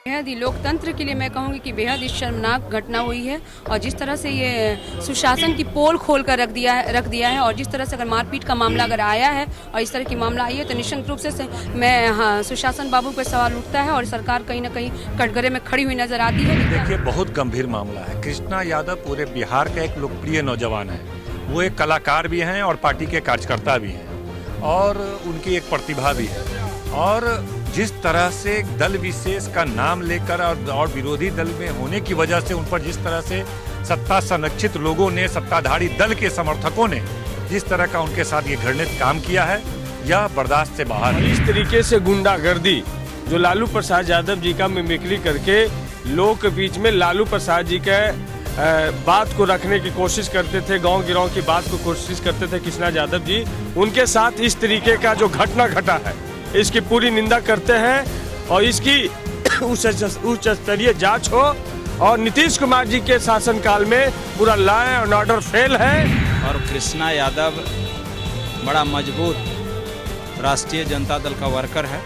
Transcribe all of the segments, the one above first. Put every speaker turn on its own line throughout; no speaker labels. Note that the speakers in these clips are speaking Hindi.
बेहद ही लोकतंत्र के लिए मैं कहूँगी कि बेहद ही शर्मनाक घटना हुई है। और जिस तरह से ये सुशासन की पोल खोल कर रख दिया है और जिस तरह से अगर मारपीट का मामला अगर आया है और इस तरह की मामला आई है तो निश्चित रूप से मैं सुशासन बाबू पर सवाल उठता है और सरकार कहीं ना कहीं कटघरे में खड़ी हुई नजर आती है।
देखिए, बहुत गंभीर मामला है। कृष्णा यादव पूरे बिहार का एक लोकप्रिय नौजवान है। वो एक कलाकार भी हैं और पार्टी के कार्यकर्ता भी हैं और उनकी एक प्रतिभा भी है। और जिस तरह से दल विशेष का नाम लेकर और विरोधी दल में होने की वजह से उन पर जिस तरह से सत्ता संरक्षित लोगों ने, सत्ताधारी दल के समर्थकों ने जिस तरह का उनके साथ ये घृणित काम किया है, यह बर्दाश्त से बाहर है।
इस तरीके से गुंडागर्दी जो लालू प्रसाद यादव जी का मिमिक्री करके लोग के बीच में लालू प्रसाद जी के बात को रखने की कोशिश करते थे, गांव गिराव की बात को कोशिश करते थे कृष्णा यादव जी, उनके साथ इस तरीके का जो घटना घटा है इसकी पूरी निंदा करते हैं और इसकी उच्च स्तरीय जांच हो। और नीतीश कुमार जी के शासनकाल में पूरा लॉ एंड ऑर्डर फेल है।
और कृष्णा यादव बड़ा मजबूत राष्ट्रीय जनता दल का वर्कर है।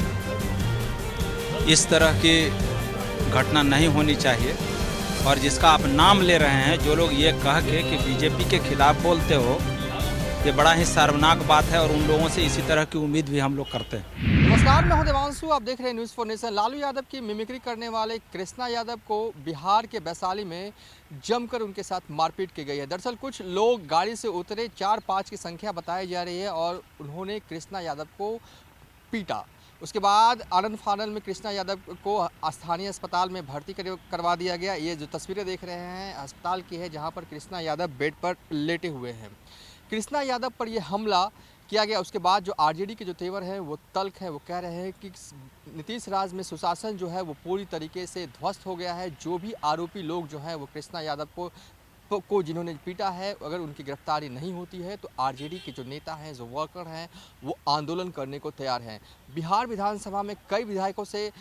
इस तरह की घटना नहीं होनी चाहिए। और जिसका आप नाम ले रहे हैं, जो लोग ये कह के कि बीजेपी के खिलाफ बोलते हो, ये बड़ा ही शर्मनाक बात है और उन लोगों से इसी तरह की उम्मीद भी हम लोग करते हैं।
नमस्कार, मैं हूं देवांशु, आप देख रहे हैं news for nation. Lalu Yadav की मिमिक्री करने वाले कृष्णा यादव को बिहार के वैशाली में जमकर उनके साथ मारपीट की गई है। दरअसल कुछ लोग गाड़ी से उतरे, 4-5 की संख्या बताई जा रही है और उन्होंने कृष्णा यादव को पीटा। उसके बाद आनंद फानन में कृष्णा यादव को स्थानीय अस्पताल में भर्ती करवा दिया गया। ये जो तस्वीरें देख रहे हैं अस्पताल की है, जहाँ पर कृष्णा यादव बेड पर लेटे हुए हैं। कृष्णा यादव पर यह हमला किया गया। उसके बाद जो आरजेडी के जो तेवर हैं वो तल्ख है, वो कह रहे हैं कि नीतीश राज में सुशासन जो है वो पूरी तरीके से ध्वस्त हो गया है। जो भी आरोपी लोग जो हैं वो कृष्णा यादव को जिन्होंने पीटा है, अगर उनकी गिरफ्तारी नहीं होती है तो आरजेडी के जो नेता हैं, जो वर्कर हैं, वो आंदोलन करने को तैयार हैं। बिहार विधानसभा में कई विधायकों से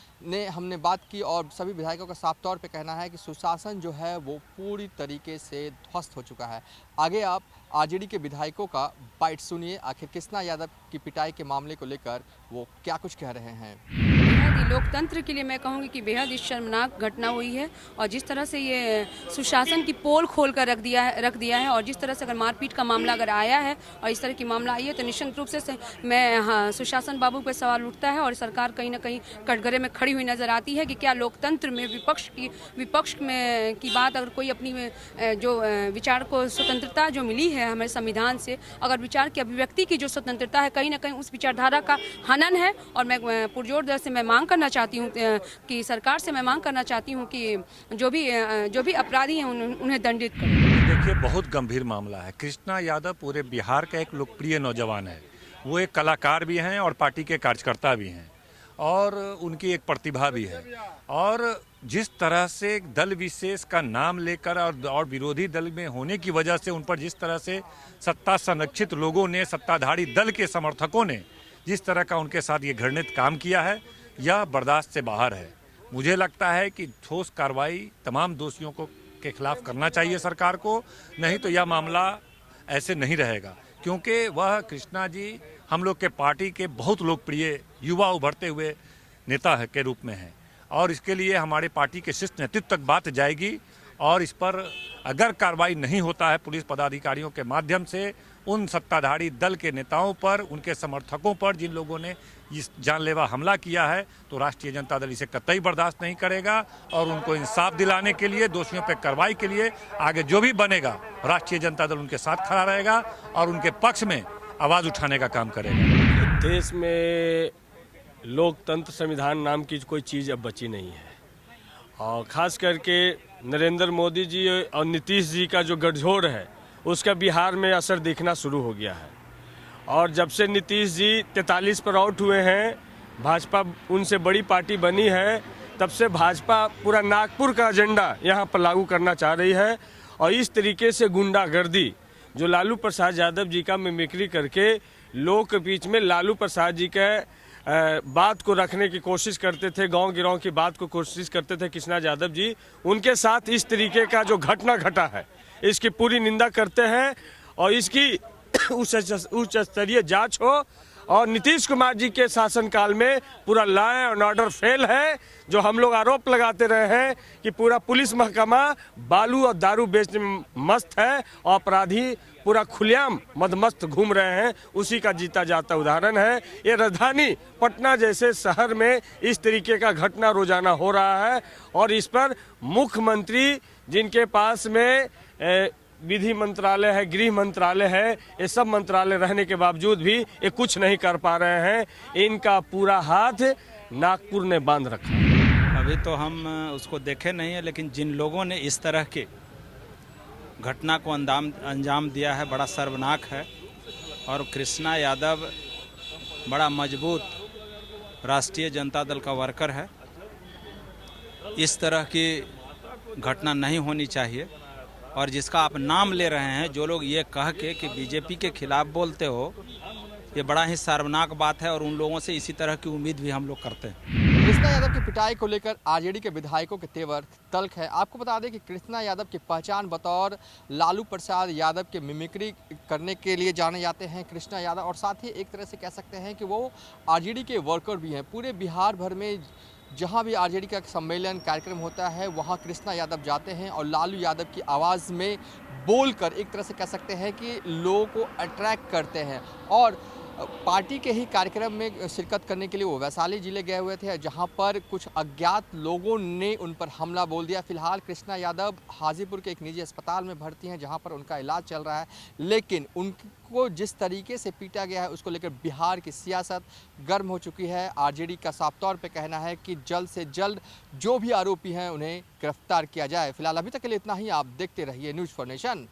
हमने बात की और सभी विधायकों का साफ तौर पे कहना है कि सुशासन जो है वो पूरी तरीके से ध्वस्त हो चुका है। आगे आप आरजेडी के विधायकों का बाइट सुनिए, आखिर कृष्णा यादव की पिटाई के मामले को लेकर वो क्या कुछ कह रहे हैं।
बेहद ही लोकतंत्र के लिए मैं कहूँगी कि बेहद ही शर्मनाक घटना हुई है। और जिस तरह से ये सुशासन की पोल खोल कर रख दिया है और जिस तरह से अगर मारपीट का मामला अगर आया है और इस तरह की मामला आई है तो निश्चित रूप से मैं सुशासन बाबू पर सवाल उठता है और सरकार कहीं ना कहीं कटघरे में खड़ी हुई नजर आती है कि क्या लोकतंत्र में विपक्ष में की बात, अगर कोई अपनी जो विचार को स्वतंत्रता जो मिली है हमें संविधान से, अगर विचार की अभिव्यक्ति की जो स्वतंत्रता है, कहीं ना कहीं उस विचारधारा का हनन है। और मैं पुरजोर दर से मैं मांग करना चाहती हूँ कि सरकार से मैं मांग करना चाहती हूँ कि जो भी अपराधी हैं उन्हें दंडित करें।
देखिए, बहुत गंभीर मामला है। कृष्णा यादव पूरे बिहार का एक लोकप्रिय नौजवान है। वो एक कलाकार भी हैं और पार्टी के कार्यकर्ता भी हैं और उनकी एक प्रतिभा भी है। और जिस तरह से दल विशेष का नाम लेकर और विरोधी दल में होने की वजह से उन पर जिस तरह से सत्ता संरक्षित लोगों ने, सत्ताधारी दल के समर्थकों ने जिस तरह का उनके साथ ये घृणित काम किया है, यह बर्दाश्त से बाहर है। मुझे लगता है कि ठोस कार्रवाई तमाम दोषियों के खिलाफ करना चाहिए सरकार को, नहीं तो यह मामला ऐसे नहीं रहेगा। क्योंकि वह कृष्णा जी हम लोग के पार्टी के बहुत लोकप्रिय युवा उभरते हुए नेता के रूप में हैं और इसके लिए हमारे पार्टी के शीर्ष नेतृत्व तक बात जाएगी। और इस पर अगर कार्रवाई नहीं होता है पुलिस पदाधिकारियों के माध्यम से, उन सत्ताधारी दल के नेताओं पर, उनके समर्थकों पर, जिन लोगों ने इस जानलेवा हमला किया है, तो राष्ट्रीय जनता दल इसे कतई बर्दाश्त नहीं करेगा। और उनको इंसाफ दिलाने के लिए, दोषियों पर कार्रवाई के लिए आगे जो भी बनेगा, राष्ट्रीय जनता दल उनके साथ खड़ा रहेगा और उनके पक्ष में आवाज़ उठाने का काम करेगा।
देश में लोकतंत्र संविधान नाम की कोई चीज़ अब बची नहीं है और ख़ास करके नरेंद्र मोदी जी और नीतीश जी का जो गठजोड़ है उसका बिहार में असर दिखना शुरू हो गया है। और जब से नीतीश जी 43 पर आउट हुए हैं, भाजपा उनसे बड़ी पार्टी बनी है, तब से भाजपा पूरा नागपुर का एजेंडा यहाँ पर लागू करना चाह रही है। और इस तरीके से गुंडागर्दी जो लालू प्रसाद यादव जी का मिमिक्री करके लोग के बीच में लालू प्रसाद जी के बात को रखने की कोशिश करते थे, गांव गिराव की बात को कोशिश करते थे कृष्णा यादव जी, उनके साथ इस तरीके का जो घटना घटा है इसकी पूरी निंदा करते हैं और इसकी उच्च स्तरीय जांच हो। और नीतीश कुमार जी के शासनकाल में पूरा लॉ एंड ऑर्डर फेल है। जो हम लोग आरोप लगाते रहे हैं कि पूरा पुलिस महकमा बालू और दारू बेचने में मस्त है और अपराधी पूरा खुलेआम मदमस्त घूम रहे हैं, उसी का जीता जाता उदाहरण है। ये राजधानी पटना जैसे शहर में इस तरीके का घटना रोजाना हो रहा है और इस पर मुख्यमंत्री जिनके पास में विधि मंत्रालय है, गृह मंत्रालय है, ये सब मंत्रालय रहने के बावजूद भी ये कुछ नहीं कर पा रहे हैं। इनका पूरा हाथ नागपुर ने बांध रखा है।
अभी तो हम उसको देखे नहीं है, लेकिन जिन लोगों ने इस तरह के घटना को अंजाम दिया है बड़ा शर्मनाक है। और कृष्णा यादव बड़ा मजबूत राष्ट्रीय जनता दल का वर्कर है। इस तरह की घटना नहीं होनी चाहिए। और जिसका आप नाम ले रहे हैं, जो लोग ये कह के कि बीजेपी के खिलाफ बोलते हो, ये बड़ा ही शर्मनाक बात है और उन लोगों से इसी तरह की उम्मीद भी हम लोग करते हैं।
कृष्णा यादव की पिटाई को लेकर आरजेडी के विधायकों के तेवर तल्ख है। आपको बता दें कि कृष्णा यादव की पहचान बतौर लालू प्रसाद यादव के मिमिक्री करने के लिए जाने जाते हैं कृष्णा यादव, और साथ ही एक तरह से कह सकते हैं कि वो आरजेडी के वर्कर भी हैं। पूरे बिहार भर में जहां भी आरजेडी का सम्मेलन कार्यक्रम होता है वहां कृष्णा यादव जाते हैं और लालू यादव की आवाज़ में बोलकर एक तरह से कह सकते हैं कि लोगों को अट्रैक्ट करते हैं। और पार्टी के ही कार्यक्रम में शिरकत करने के लिए वो वैशाली जिले गए हुए थे, जहां पर कुछ अज्ञात लोगों ने उन पर हमला बोल दिया। फिलहाल कृष्णा यादव हाजीपुर के एक निजी अस्पताल में भर्ती हैं, जहां पर उनका इलाज चल रहा है। लेकिन उनको जिस तरीके से पीटा गया है उसको लेकर बिहार की सियासत गर्म हो चुकी है। आरजेडी का साफ तौर पे कहना है कि जल्द से जल्द जो भी आरोपी हैं उन्हें गिरफ्तार किया जाए। फिलहाल अभी तक के लिए इतना ही। आप देखते रहिए न्यूज़ फॉर नेशन।